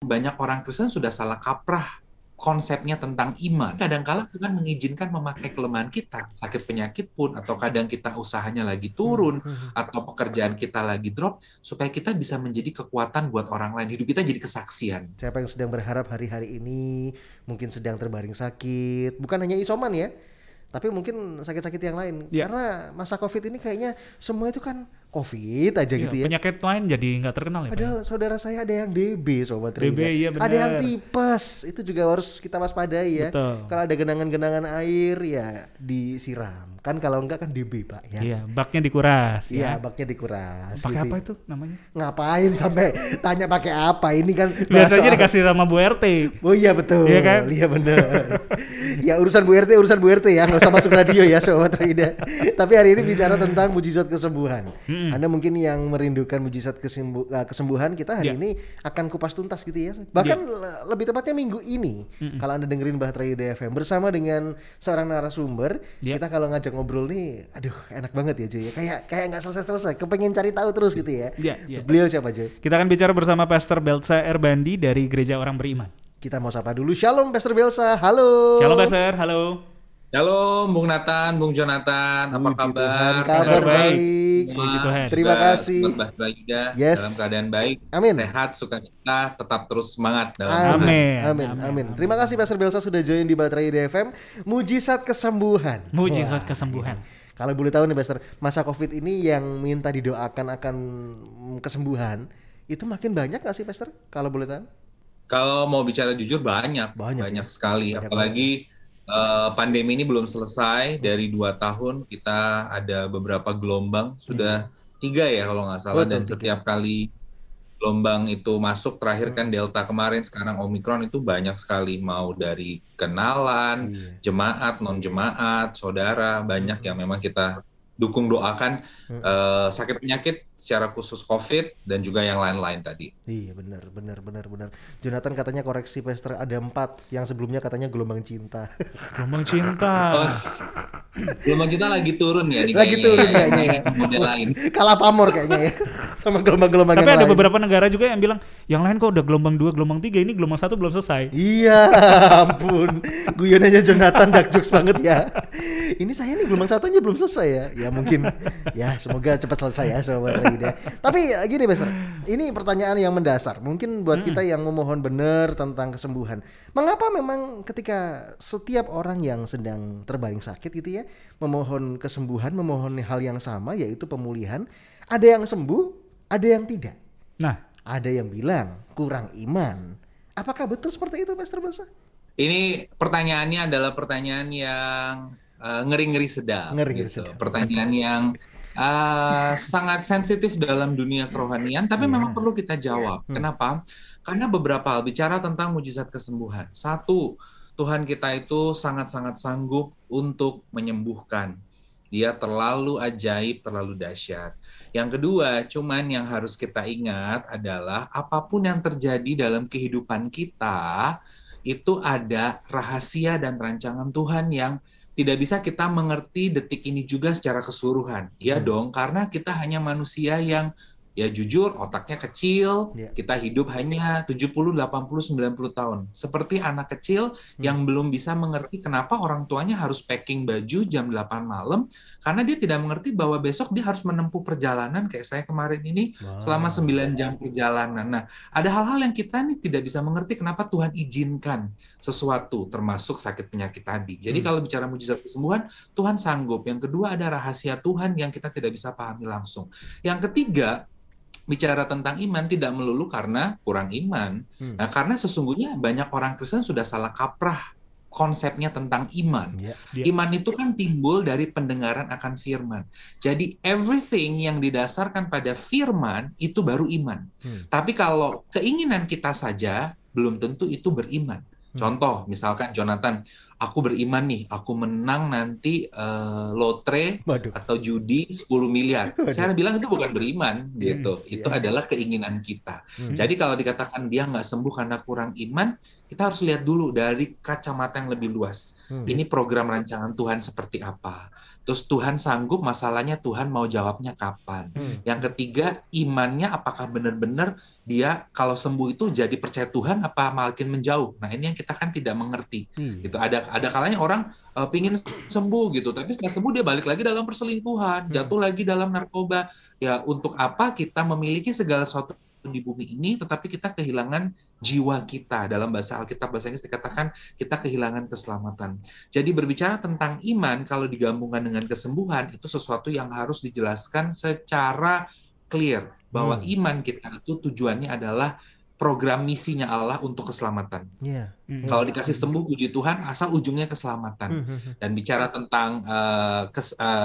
Banyak orang Kristen sudah salah kaprah konsepnya tentang iman. Kadang-kala Tuhan mengizinkan memakai kelemahan kita, sakit penyakit pun, atau kadang kita usahanya lagi turun, atau pekerjaan kita lagi drop, supaya kita bisa menjadi kekuatan buat orang lain. Hidup kita jadi kesaksian. Siapa yang sedang berharap hari-hari ini mungkin sedang terbaring sakit, bukan hanya isoman ya, tapi mungkin sakit-sakit yang lain. Ya. Karena masa COVID ini kayaknya semua itu kan COVID aja Iya, gitu ya. penyakit lain jadi nggak terkenal ya, Pak. Padahal saudara saya ada yang DB, Sobat DB, Rida. iya benar. Ada yang tipes, itu juga harus kita waspadai ya. Betul. Kalau ada genangan-genangan air ya disiram. Kan kalau enggak kan DB, Pak ya. Iya, baknya dikuras Iya, ya. baknya dikuras. Pakai gitu. apa itu namanya? Ngapain sampai tanya pakai apa? Ini kan Biasanya soal- dikasih sama Bu RT. Oh iya betul. Iya kan? Iya benar. Ya urusan Bu RT ya, nggak usah masuk radio ya Sobat Rida. Tapi hari ini bicara tentang mujizat kesembuhan. Anda mungkin yang merindukan mujizat kesembuhan, kita hari Ya. ini akan kupas tuntas gitu ya. Bahkan lebih tepatnya minggu ini, kalau Anda dengerin Bahtera Ida FM bersama dengan seorang narasumber, Ya. kita kalau ngajak ngobrol nih, aduh enak banget ya Joy. Kayak nggak selesai-selesai, kepengen cari tahu terus gitu ya. Ya. Beliau siapa Joy? Kita akan bicara bersama Pastor Belsa Erbandi dari Gereja Orang Beriman. Kita mau sapa dulu. Shalom Pastor Belsa. Halo. Shalom Pastor, halo. Halo, Bung Nathan, Bung Jonathan, apa Puji kabar? Tuhan, kabar Kabar baik. baik. Puji Tuhan. Terima kasih. Sobat Bahtera Ida, Yes. dalam keadaan baik, Amin. sehat, sukacita, tetap terus semangat dalam Tuhan. Amin. Amin. Terima kasih Pastor Belsa sudah join di Bahtera Ida FM. Mujizat kesembuhan. Mujizat Wah, kesembuhan. ini. Kalau boleh tahu nih Pastor, masa COVID ini yang minta didoakan akan kesembuhan, itu makin banyak nggak sih Pastor? Kalau boleh tahu? Kalau mau bicara jujur banyak sekali. Banyak Apalagi pandemi ini belum selesai, dari 2 tahun kita ada beberapa gelombang, sudah 3 ya kalau nggak salah. Betul, Dan 3. setiap kali gelombang itu masuk, terakhir kan Delta kemarin, sekarang Omicron, itu banyak sekali. Mau dari kenalan, jemaat, non-jemaat, saudara, banyak yang memang kita dukung, doakan sakit penyakit secara khusus COVID dan juga yang lain-lain tadi. Iya benar. Jonathan katanya koreksi Pastor, ada 4, yang sebelumnya katanya gelombang cinta. Gelombang cinta. Oh, gelombang cinta lagi turun ya nih Lagi kayaknya. turun ya, kayaknya yang ya. model lain. Kalah pamor kayaknya ya. Sama gelombang-gelombang Tapi yang ada lain. beberapa negara juga yang bilang, yang lain kok udah gelombang 2, gelombang 3, ini gelombang 1 belum selesai. Iya, ampun. Guyonannya Jonathan dark jokes banget ya. Ini saya nih gelombang 1-nya belum selesai ya. Ya mungkin, ya semoga cepat selesai ya Sobat Rida. Tapi gini Pastor, ini pertanyaan yang mendasar. Mungkin buat kita yang memohon benar tentang kesembuhan. Mengapa memang ketika setiap orang yang sedang terbaring sakit gitu ya, memohon kesembuhan, memohon hal yang sama yaitu pemulihan, ada yang sembuh, ada yang tidak. Nah, Ada yang bilang kurang iman. Apakah betul seperti itu, Pastor Belsa? Ini pertanyaannya adalah pertanyaan yang ngeri-ngeri sedap. Ngeri-ngeri gitu. sedap. Pertanyaan yang sangat sensitif dalam dunia kerohanian, tapi memang perlu kita jawab. Kenapa? Karena beberapa hal bicara tentang mujizat kesembuhan. 1, Tuhan kita itu sangat-sangat sanggup untuk menyembuhkan. Dia terlalu ajaib, terlalu dahsyat. Yang kedua, cuman yang harus kita ingat adalah apapun yang terjadi dalam kehidupan kita, itu ada rahasia dan rancangan Tuhan yang tidak bisa kita mengerti detik ini juga secara keseluruhan. Ya dong, karena kita hanya manusia yang ya jujur otaknya kecil, kita hidup hanya 70, 80, 90 tahun. Seperti anak kecil yang belum bisa mengerti kenapa orang tuanya harus packing baju jam 8 malam, karena dia tidak mengerti bahwa besok dia harus menempuh perjalanan kayak saya kemarin ini selama 9 jam perjalanan. Nah, ada hal-hal yang kita nih tidak bisa mengerti kenapa Tuhan izinkan sesuatu, termasuk sakit penyakit tadi. Jadi kalau bicara mujizat kesembuhan, Tuhan sanggup. Yang kedua, ada rahasia Tuhan yang kita tidak bisa pahami langsung. Yang ketiga, bicara tentang iman tidak melulu karena kurang iman. Nah, karena sesungguhnya banyak orang Kristen sudah salah kaprah konsepnya tentang iman. Iman itu kan timbul dari pendengaran akan firman. Jadi everything yang didasarkan pada firman itu baru iman. Tapi kalau keinginan kita saja belum tentu itu beriman. Contoh, misalkan Jonathan, aku beriman nih, aku menang nanti lotre atau judi 10 miliar. Saya bilang itu bukan beriman, gitu. Itu adalah keinginan kita. Jadi kalau dikatakan dia nggak sembuh karena kurang iman, kita harus lihat dulu dari kacamata yang lebih luas. Ini program rancangan Tuhan seperti apa. Terus Tuhan sanggup, masalahnya Tuhan mau jawabnya kapan. Yang ketiga, imannya apakah benar-benar dia kalau sembuh itu jadi percaya Tuhan apa makin menjauh. Nah ini yang kita kan tidak mengerti. Gitu. Ada kalanya orang pingin sembuh gitu, tapi setelah sembuh dia balik lagi dalam perselingkuhan, jatuh lagi dalam narkoba. Ya untuk apa kita memiliki segala sesuatu di bumi ini, tetapi kita kehilangan jiwa kita. Dalam bahasa Alkitab, bahasa Inggris dikatakan kita kehilangan keselamatan. Jadi berbicara tentang iman, kalau digabungkan dengan kesembuhan, itu sesuatu yang harus dijelaskan secara clear. Bahwa iman kita itu tujuannya adalah program misinya Allah untuk keselamatan. Kalau dikasih sembuh, puji Tuhan, asal ujungnya keselamatan. Dan bicara tentang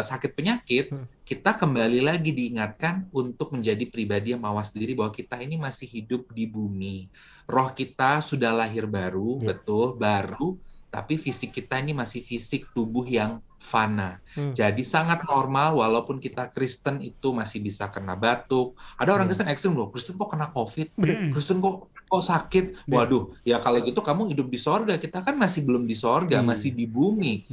sakit penyakit, kita kembali lagi diingatkan untuk menjadi pribadi yang mawas diri bahwa kita ini masih hidup di bumi. Roh kita sudah lahir baru, betul, baru, tapi fisik kita ini masih fisik tubuh yang fana. Jadi sangat normal walaupun kita Kristen itu masih bisa kena batuk. Ada orang Kristen ekstrim loh, Kristen kok kena COVID, Kristen kok sakit. Waduh, ya kalau gitu kamu hidup di sorga. Kita kan masih belum di sorga, masih di bumi.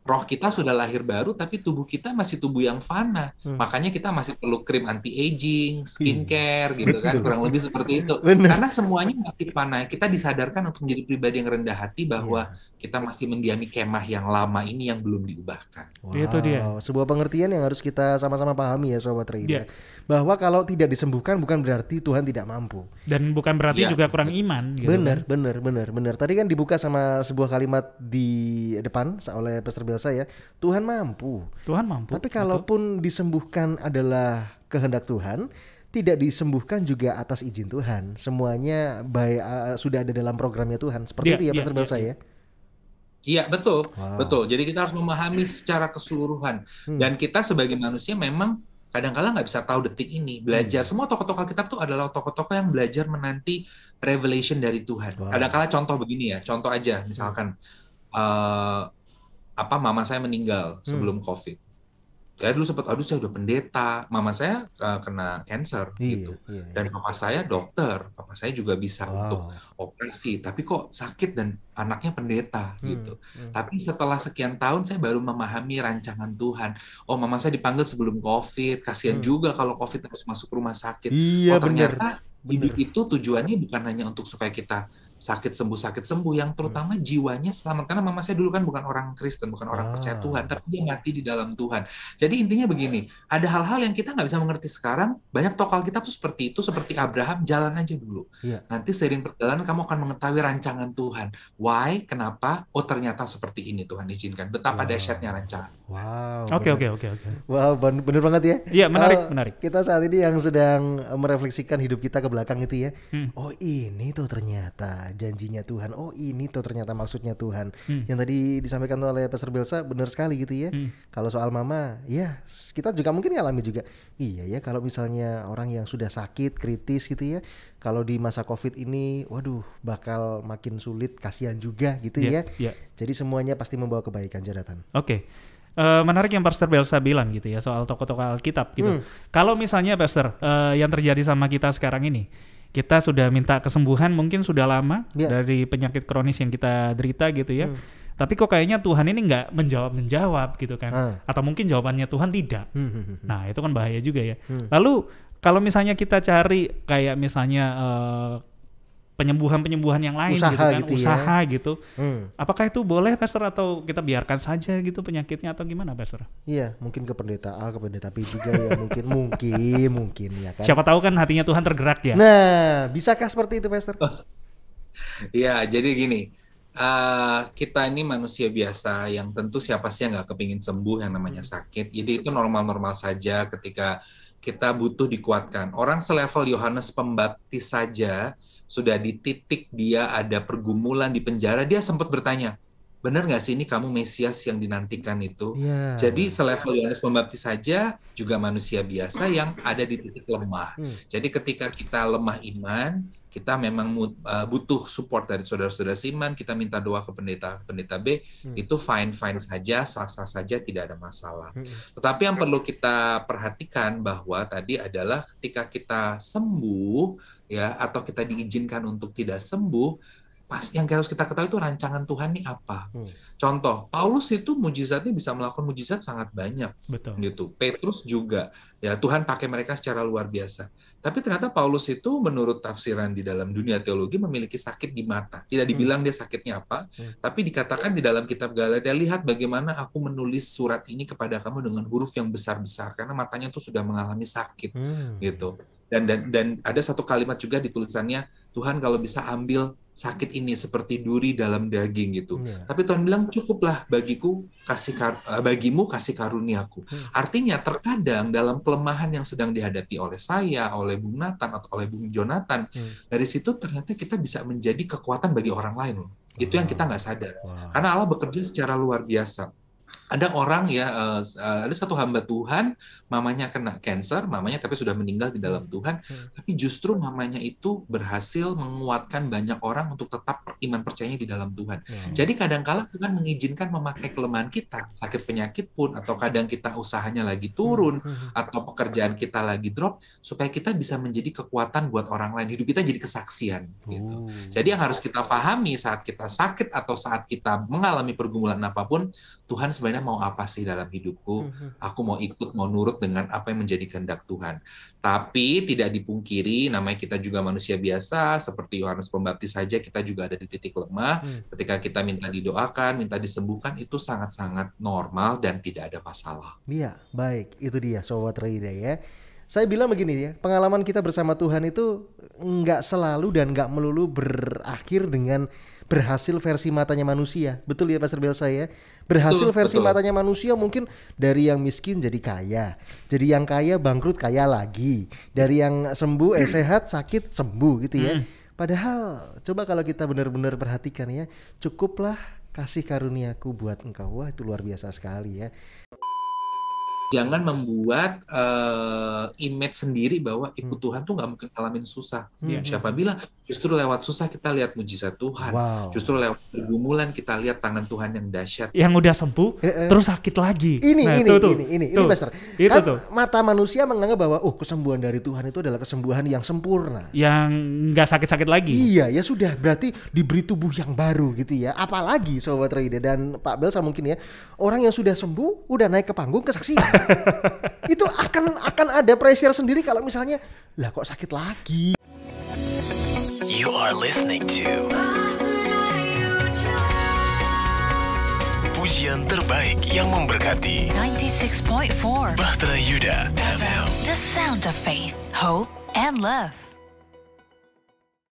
Roh kita sudah lahir baru, tapi tubuh kita masih tubuh yang fana. Makanya kita masih perlu krim anti-aging, skincare, gitu kan. Kurang lebih seperti itu. Karena semuanya masih fana. Kita disadarkan untuk menjadi pribadi yang rendah hati bahwa kita masih mendiami kemah yang lama ini yang belum diubahkan. Wow, itu dia. Sebuah pengertian yang harus kita sama-sama pahami ya Sobat Reida. Bahwa kalau tidak disembuhkan bukan berarti Tuhan tidak mampu. Dan bukan berarti juga kurang iman. Gitu benar. Tadi kan dibuka sama sebuah kalimat di depan oleh Pastor Belsa ya. Tuhan mampu. Tapi kalaupun disembuhkan adalah kehendak Tuhan, tidak disembuhkan juga atas izin Tuhan. Semuanya sudah ada dalam programnya Tuhan. Seperti itu ya Pastor Belsa ya. Iya, betul. Betul. Jadi kita harus memahami secara keseluruhan. Dan kita sebagai manusia memang kadang-kadang nggak bisa tahu detik ini. Belajar. Semua tokoh-tokoh Alkitab itu adalah tokoh-tokoh yang belajar menanti revelation dari Tuhan. Kadang-kadang contoh begini ya. Contoh aja, misalkan mama saya meninggal sebelum COVID. Saya dulu sempat, saya udah pendeta. Mama saya kena cancer gitu. Dan papa saya dokter. Papa saya juga bisa untuk operasi. Tapi kok sakit dan anaknya pendeta gitu. Tapi setelah sekian tahun saya baru memahami rancangan Tuhan. Oh, mama saya dipanggil sebelum COVID. Kasihan juga kalau COVID harus masuk rumah sakit. Ternyata hidup itu tujuannya bukan hanya untuk supaya kita sakit sembuh, yang terutama jiwanya selamat. Karena mama saya dulu kan bukan orang Kristen, bukan orang percaya Tuhan, tapi dia mati di dalam Tuhan. Jadi intinya begini, ada hal-hal yang kita nggak bisa mengerti sekarang. Banyak tokoh Alkitab tuh seperti itu, seperti Abraham, jalan aja dulu. Nanti seiring perjalanan kamu akan mengetahui rancangan Tuhan. Why? Kenapa? Oh ternyata seperti ini Tuhan izinkan. Betapa dahsyatnya rancangan. Oke. Wow, bener banget ya. Iya, menarik. Kita saat ini yang sedang merefleksikan hidup kita ke belakang itu ya. Oh ini tuh ternyata janjinya Tuhan. Oh ini tuh ternyata maksudnya Tuhan. Yang tadi disampaikan oleh Pastor Belsa benar sekali gitu ya. Kalau soal mama, ya kita juga mungkin ngalami juga. Iya ya, kalau misalnya orang yang sudah sakit kritis gitu ya, kalau di masa COVID ini, waduh bakal makin sulit, kasihan juga gitu ya. Jadi semuanya pasti membawa kebaikan, Jonathan. Oke. Menarik yang Pastor Belsa bilang gitu ya soal tokoh-tokoh Alkitab gitu. Kalau misalnya Pastor yang terjadi sama kita sekarang ini, kita sudah minta kesembuhan mungkin sudah lama dari penyakit kronis yang kita derita gitu ya. Tapi kok kayaknya Tuhan ini nggak menjawab gitu kan. Atau mungkin jawabannya Tuhan tidak. Nah itu kan bahaya juga ya. Lalu kalau misalnya kita cari kayak misalnya penyembuhan yang lain usaha gitu. Apakah itu boleh Pastor atau kita biarkan saja gitu penyakitnya atau gimana Pastor? Iya, mungkin ke pendeta A, ke pendeta B juga ya mungkin ya kan. Siapa tahu kan hatinya Tuhan tergerak ya. Nah, bisakah seperti itu Pastor? Iya, jadi gini. Kita ini manusia biasa yang tentu siapa sih yang nggak kepingin sembuh yang namanya sakit. Jadi itu normal-normal saja ketika kita butuh dikuatkan. Orang selevel Yohanes Pembaptis saja sudah di titik dia ada pergumulan di penjara, dia sempat bertanya, benar nggak sih ini kamu Mesias yang dinantikan itu? Jadi selevel Yohanes Pembaptis saja juga manusia biasa yang ada di titik lemah. Jadi ketika kita lemah iman, kita memang butuh support dari saudara-saudara seiman, kita minta doa ke pendeta B, itu fine-fine saja, sah-sah saja, tidak ada masalah. Tetapi yang perlu kita perhatikan bahwa tadi adalah ketika kita sembuh, ya, atau kita diizinkan untuk tidak sembuh, yang harus kita ketahui itu rancangan Tuhan nih apa. Contoh, Paulus itu mujizatnya bisa melakukan mujizat sangat banyak. Betul. Gitu. Petrus juga, ya Tuhan pakai mereka secara luar biasa. Tapi ternyata Paulus itu menurut tafsiran di dalam dunia teologi memiliki sakit di mata. Tidak dibilang dia sakitnya apa, tapi dikatakan di dalam kitab Galatia, lihat bagaimana aku menulis surat ini kepada kamu dengan huruf yang besar-besar karena matanya tuh sudah mengalami sakit. Gitu. Dan ada satu kalimat juga di tulisannya, Tuhan kalau bisa ambil sakit ini seperti duri dalam daging gitu. Tapi Tuhan bilang cukuplah bagimu kasih karuniaku. Artinya terkadang dalam kelemahan yang sedang dihadapi oleh saya, oleh Bung Nathan atau oleh Bung Jonathan, dari situ ternyata kita bisa menjadi kekuatan bagi orang lain loh. Itu yang kita nggak sadar. Karena Allah bekerja secara luar biasa. Ada orang ya, ada satu hamba Tuhan, mamanya kena cancer, mamanya tapi sudah meninggal di dalam Tuhan, tapi justru mamanya itu berhasil menguatkan banyak orang untuk tetap iman percayanya di dalam Tuhan. Jadi kadang-kala Tuhan mengizinkan memakai kelemahan kita, sakit penyakit pun, atau kadang kita usahanya lagi turun, atau pekerjaan kita lagi drop, supaya kita bisa menjadi kekuatan buat orang lain. Hidup kita jadi kesaksian. Gitu. Jadi yang harus kita pahami saat kita sakit atau saat kita mengalami pergumulan apapun, Tuhan sebenarnya mau apa sih dalam hidupku? Aku mau ikut, mau nurut dengan apa yang menjadi kehendak Tuhan. Tapi tidak dipungkiri, namanya kita juga manusia biasa, seperti Yohanes Pembaptis saja, kita juga ada di titik lemah. Ketika kita minta didoakan, minta disembuhkan, itu sangat-sangat normal dan tidak ada masalah. Iya, baik. Itu dia, Sobat Raida ya. Saya bilang begini ya, pengalaman kita bersama Tuhan itu nggak selalu dan nggak melulu berakhir dengan berhasil versi matanya manusia. Betul ya Pastor Belsa ya? Berhasil versi matanya manusia mungkin dari yang miskin jadi kaya. Jadi yang kaya bangkrut kaya lagi. Dari yang sembuh sehat sakit sembuh gitu ya. Padahal coba kalau kita benar-benar perhatikan ya, cukuplah kasih karuniaku buat engkau. Wah itu luar biasa sekali ya. Jangan membuat image sendiri bahwa ikut Tuhan tuh nggak mungkin ngalamin susah. Siapa bilang? Justru lewat susah kita lihat mujizat Tuhan. Justru lewat pergumulan kita lihat tangan Tuhan yang dahsyat. Yang udah sembuh, terus sakit lagi. Ini Pastor. Itu kan tuh. Mata manusia menganggap bahwa kesembuhan dari Tuhan itu adalah kesembuhan yang sempurna. Yang nggak sakit-sakit lagi. Iya, ya sudah. Berarti diberi tubuh yang baru gitu ya. Apalagi Sobat Raida dan Pak Belsa mungkin ya. Orang yang sudah sembuh, udah naik ke panggung kesaksian. Itu akan ada pressure sendiri kalau misalnya lah kok sakit lagi. You are listening to pujian terbaik yang memberkati 96.4 Bahtera Yuda FM. The sound of faith, hope and love.